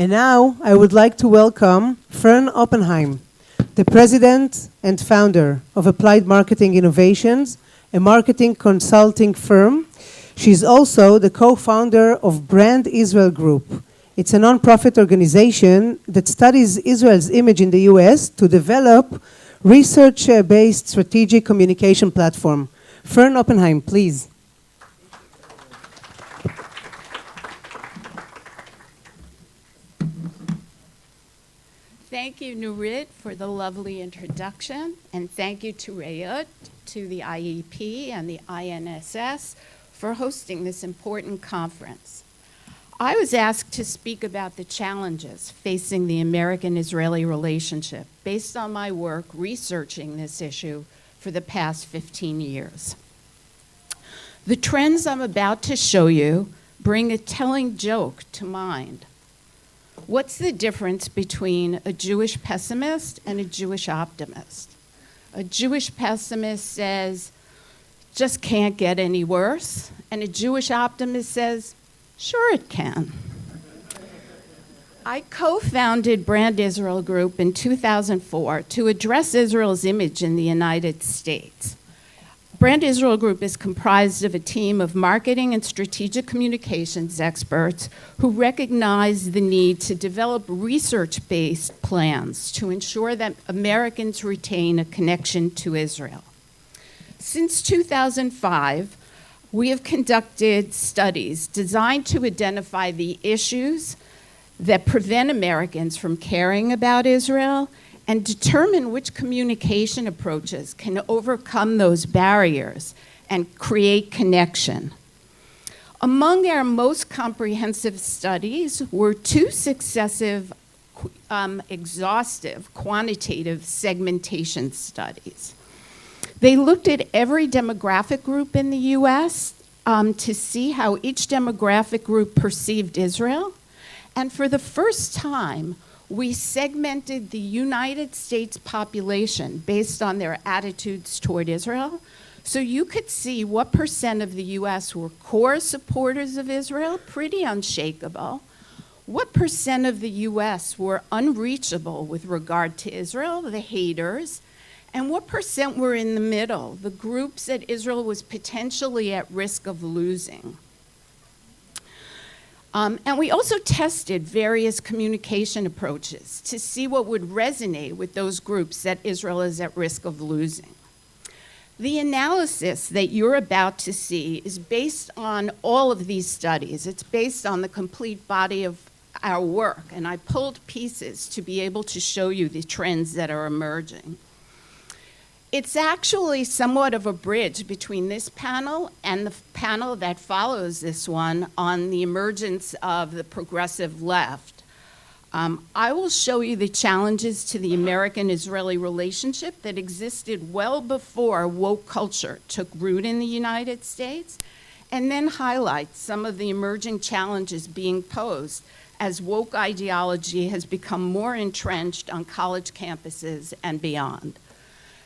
And now I would like to welcome Fern Oppenheim, the president and founder of Applied Marketing Innovations, a marketing consulting firm. She's also the co-founder of Brand Israel Group. It's a non-profit organization that studies Israel's image in the US to develop research-based strategic communication platform. Fern Oppenheim, please. Thank you, Nurit, for the lovely introduction, and thank you to Rayut, to the IEP and the INSS for hosting this important conference. I was asked to speak about the challenges facing the American-Israeli relationship based on my work researching this issue for the past 15 years. The trends I'm about to show you bring a telling joke to mind. What's the difference between a Jewish pessimist and a Jewish optimist? A Jewish pessimist says, just can't get any worse, and a Jewish optimist says, sure it can. I co-founded Brand Israel Group in 2004 to address Israel's image in the United States. Brand Israel Group is comprised of a team of marketing and strategic communications experts who recognize the need to develop research-based plans to ensure that Americans retain a connection to Israel. Since 2005, we have conducted studies designed to identify the issues that prevent Americans from caring about Israel and determine which communication approaches can overcome those barriers and create connection. Among our most comprehensive studies were two successive exhaustive quantitative segmentation studies. They looked at every demographic group in the US to see how each demographic group perceived Israel. And for the first time, we segmented the United States population based on their attitudes toward Israel. So you could see what percent of the US were core supporters of Israel, pretty unshakable. What percent of the US were unreachable with regard to Israel, the haters, and what percent were in the middle, the groups that Israel was potentially at risk of losing. And we also tested various communication approaches to see what would resonate with those groups that Israel is at risk of losing. The analysis that you're about to see is based on all of these studies. It's based on the complete body of our work, and I pulled pieces to be able to show you the trends that are emerging. It's actually somewhat of a bridge between this panel and the panel that follows this one on the emergence of the progressive left. I will show you the challenges to the American-Israeli relationship that existed well before woke culture took root in the United States, and then highlight some of the emerging challenges being posed as woke ideology has become more entrenched on college campuses and beyond.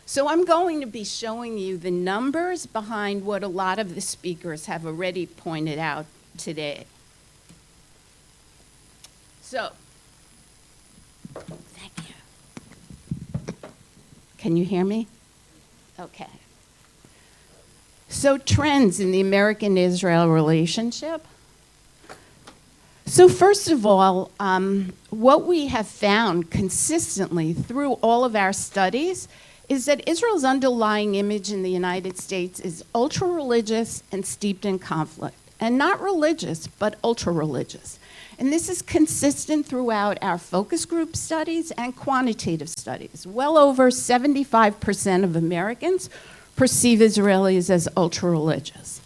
So I'm going to be showing you the numbers behind what a lot of the speakers have already pointed out today. So, thank you. Can you hear me? Okay. So trends in the American-Israel relationship. So first of all, what we have found consistently through all of our studies is that Israel's underlying image in the United States is ultra-religious and steeped in conflict. And not religious, but ultra-religious. And this is consistent throughout our focus group studies and quantitative studies. Well over 75% of Americans perceive Israelis as ultra-religious.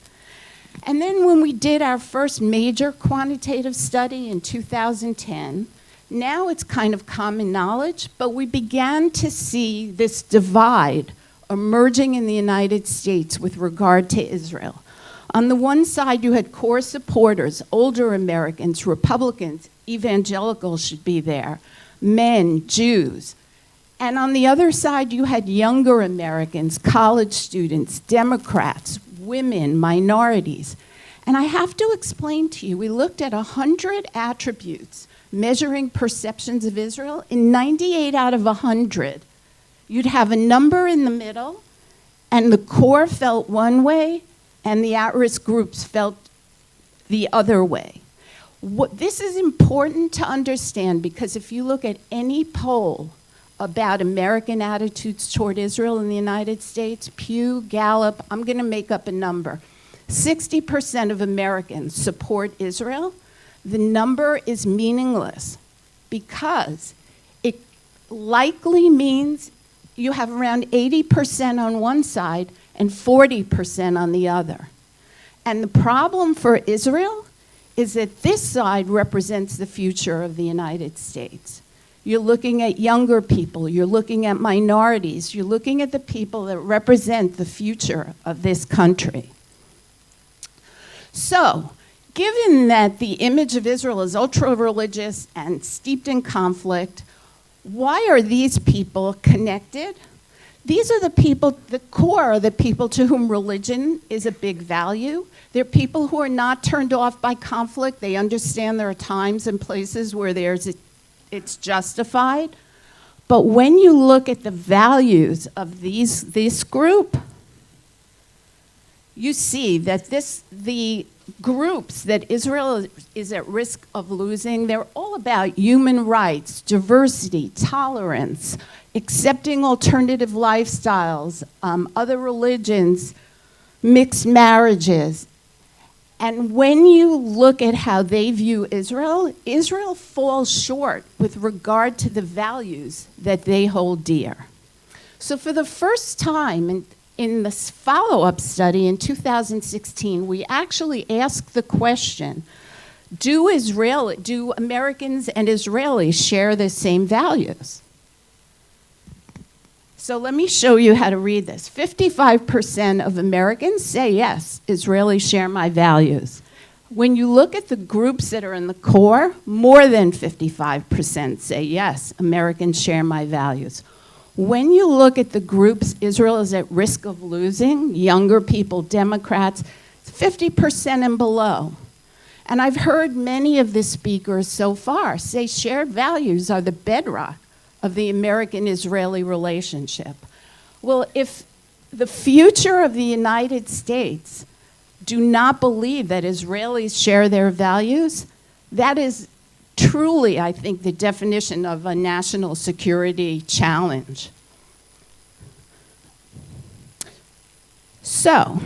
And then when we did our first major quantitative study in 2010, now it's kind of common knowledge, but we began to see this divide emerging in the United States with regard to Israel. On the one side, you had core supporters, older Americans, Republicans, evangelicals should be there, men, Jews. And on the other side, you had younger Americans, college students, Democrats, women, minorities. And I have to explain to you, we looked at 100 attributes measuring perceptions of Israel, in 98 out of 100, you'd have a number in the middle, and the core felt one way, and the at-risk groups felt the other way. This is important to understand, because if you look at any poll about American attitudes toward Israel in the United States, Pew, Gallup, I'm going to make up a number, 60% of Americans support Israel. The number is meaningless because it likely means you have around 80% on one side and 40% on the other. And the problem for Israel is that this side represents the future of the United States. You're looking at younger people, you're looking at minorities, you're looking at the people that represent the future of this country. So, given that the image of Israel is ultra-religious and steeped in conflict, why are these people connected? These are the people, the core are the people to whom religion is a big value. They're people who are not turned off by conflict. They understand there are times and places where it's justified. But when you look at the values of this group, you see that the groups that Israel is at risk of losing, they're all about human rights, diversity, tolerance, accepting alternative lifestyles, other religions, mixed marriages. And when you look at how they view Israel, Israel falls short with regard to the values that they hold dear. So for the first time in this follow-up study in 2016, we actually asked the question, do Americans and Israelis share the same values? So let me show you how to read this. 55% of Americans say, yes, Israelis share my values. When you look at the groups that are in the core, more than 55% say, yes, Americans share my values. When you look at the groups Israel is at risk of losing, younger people, Democrats, 50% and below. And I've heard many of the speakers so far say shared values are the bedrock of the American-Israeli relationship. Well, if the future of the United States do not believe that Israelis share their values, that is truly, I think, the definition of a national security challenge. So,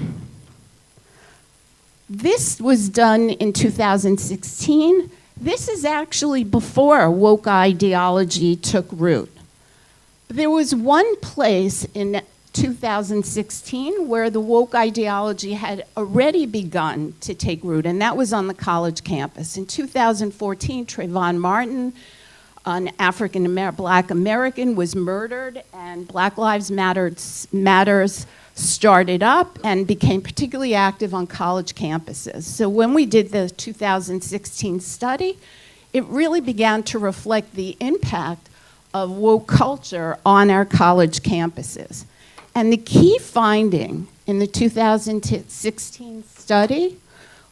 this was done in 2016. This is actually before woke ideology took root. There was one place in 2016 where the woke ideology had already begun to take root, and that was on the college campus. In 2014, Trayvon Martin, an Black American, was murdered, and Black Lives Matters started up and became particularly active on college campuses. So when we did the 2016 study, it really began to reflect the impact of woke culture on our college campuses. And the key finding in the 2016 study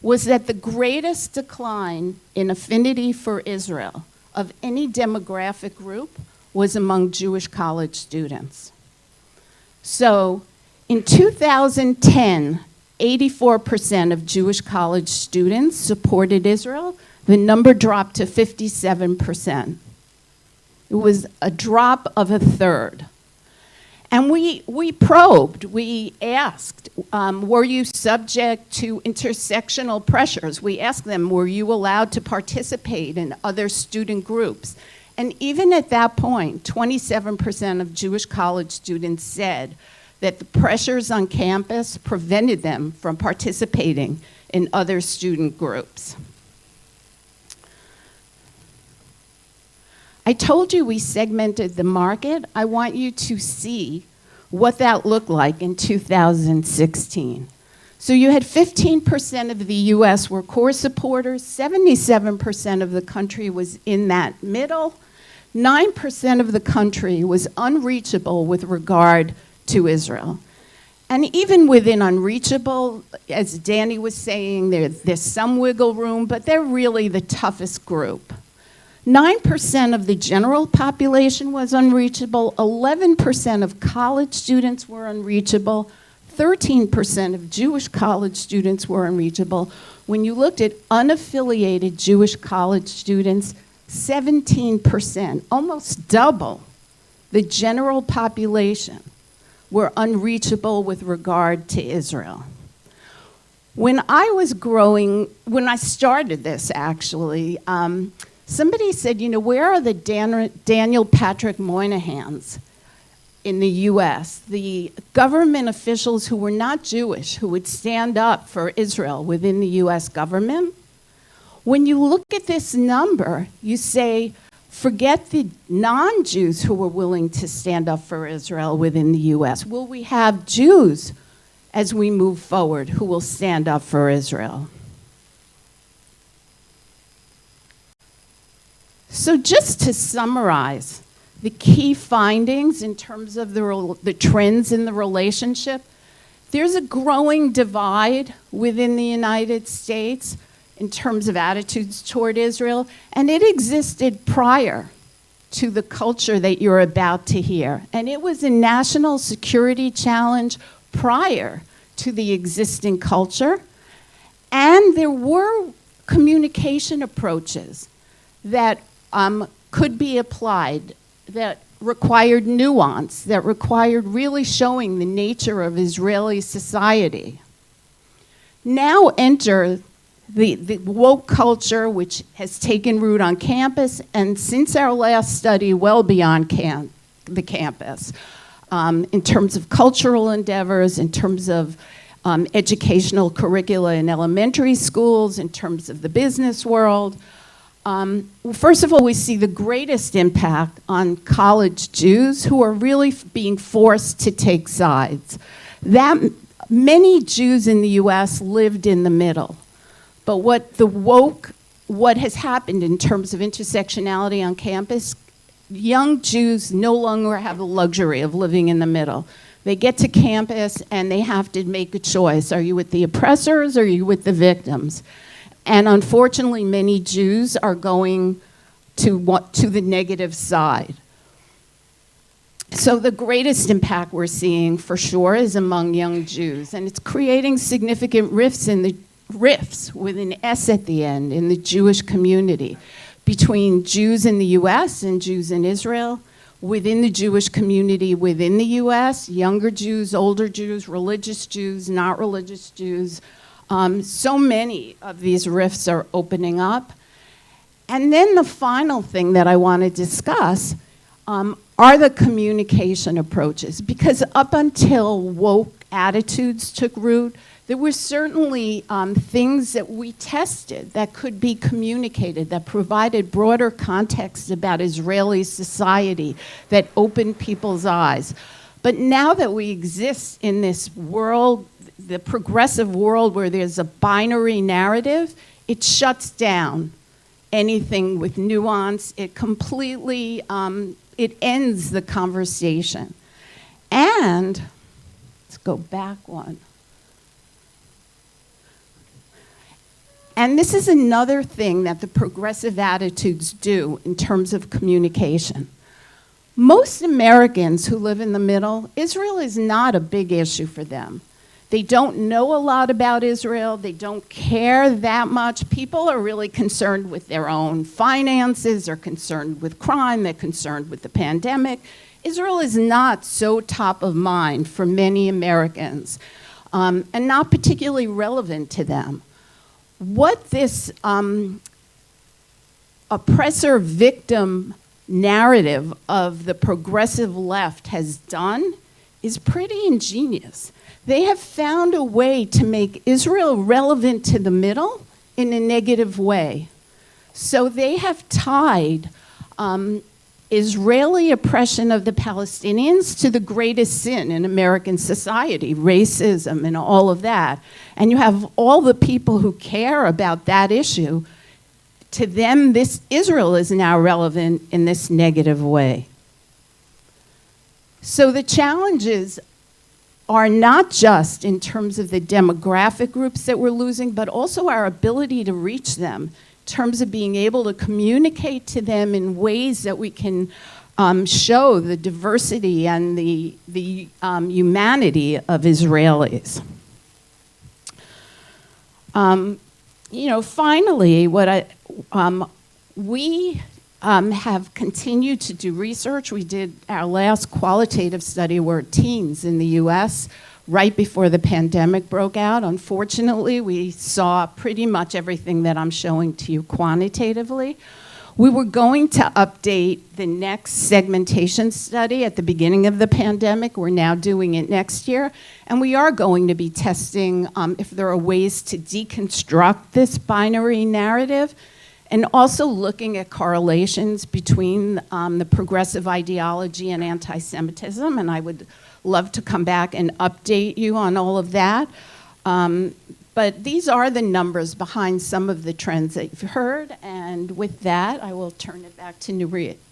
was that the greatest decline in affinity for Israel of any demographic group was among Jewish college students. So in 2010, 84% of Jewish college students supported Israel. The number dropped to 57%. It was a drop of a third. And we probed, we asked, were you subject to intersectional pressures? We asked them, were you allowed to participate in other student groups? And even at that point, 27% of Jewish college students said that the pressures on campus prevented them from participating in other student groups. I told you we segmented the market. I want you to see what that looked like in 2016. So you had 15% of the US were core supporters, 77% of the country was in that middle, 9% of the country was unreachable with regard to Israel. And even within unreachable, as Danny was saying, there's some wiggle room, but they're really the toughest group. 9% of the general population was unreachable, 11% of college students were unreachable, 13% of Jewish college students were unreachable. When you looked at unaffiliated Jewish college students, 17%, almost double the general population, were unreachable with regard to Israel. When I started this actually, somebody said, where are the Daniel Patrick Moynahans in the US, the government officials who were not Jewish, who would stand up for Israel within the US government? When you look at this number, you say, forget the non-Jews who were willing to stand up for Israel within the US. Will we have Jews as we move forward who will stand up for Israel? So just to summarize the key findings in terms of the trends in the relationship, there's a growing divide within the United States in terms of attitudes toward Israel, and it existed prior to the culture that you're about to hear. And it was a national security challenge prior to the existing culture. And there were communication approaches that could be applied, that required nuance, that required really showing the nature of Israeli society. Now enter the woke culture, which has taken root on campus, and since our last study, well beyond the campus, in terms of cultural endeavors, in terms of educational curricula in elementary schools, in terms of the business world. First of all, we see the greatest impact on college Jews who are really being forced to take sides. That many Jews in the US lived in the middle. But what has happened in terms of intersectionality on campus, young Jews no longer have the luxury of living in the middle. They get to campus and they have to make a choice. Are you with the oppressors or are you with the victims? And unfortunately, many Jews are going to the negative side. So the greatest impact we're seeing, for sure, is among young Jews. And it's creating significant rifts with an S at the end in the Jewish community, between Jews in the US and Jews in Israel, within the Jewish community within the US, younger Jews, older Jews, religious Jews, not religious Jews. So many of these rifts are opening up. And then the final thing that I want to discuss are the communication approaches. Because up until woke attitudes took root, there were certainly things that we tested that could be communicated, that provided broader context about Israeli society, that opened people's eyes. But now that we exist in this world, the progressive world where there's a binary narrative, it shuts down anything with nuance. It completely, it ends the conversation. And, let's go back one. And this is another thing that the progressive attitudes do in terms of communication. Most Americans who live in the middle, Israel is not a big issue for them. They don't know a lot about Israel. They don't care that much. People are really concerned with their own finances. They're concerned with crime. They're concerned with the pandemic. Israel is not so top of mind for many Americans, and not particularly relevant to them. What this oppressor-victim narrative of the progressive left has done is pretty ingenious. They have found a way to make Israel relevant to the middle in a negative way. So they have tied Israeli oppression of the Palestinians to the greatest sin in American society, racism and all of that. And you have all the people who care about that issue. To them, this Israel is now relevant in this negative way. So the challenges are not just in terms of the demographic groups that we're losing, but also our ability to reach them, terms of being able to communicate to them in ways that we can show the diversity and the humanity of Israelis. Finally, we have continued to do research. We did our last qualitative study were teens in the U.S. right before the pandemic broke out. Unfortunately, we saw pretty much everything that I'm showing to you quantitatively. We were going to update the next segmentation study at the beginning of the pandemic. We're now doing it next year. And we are going to be testing if there are ways to deconstruct this binary narrative, and also looking at correlations between the progressive ideology and anti-Semitism. And I would love to come back and update you on all of that. But these are the numbers behind some of the trends that you've heard. And with that, I will turn it back to Nurit.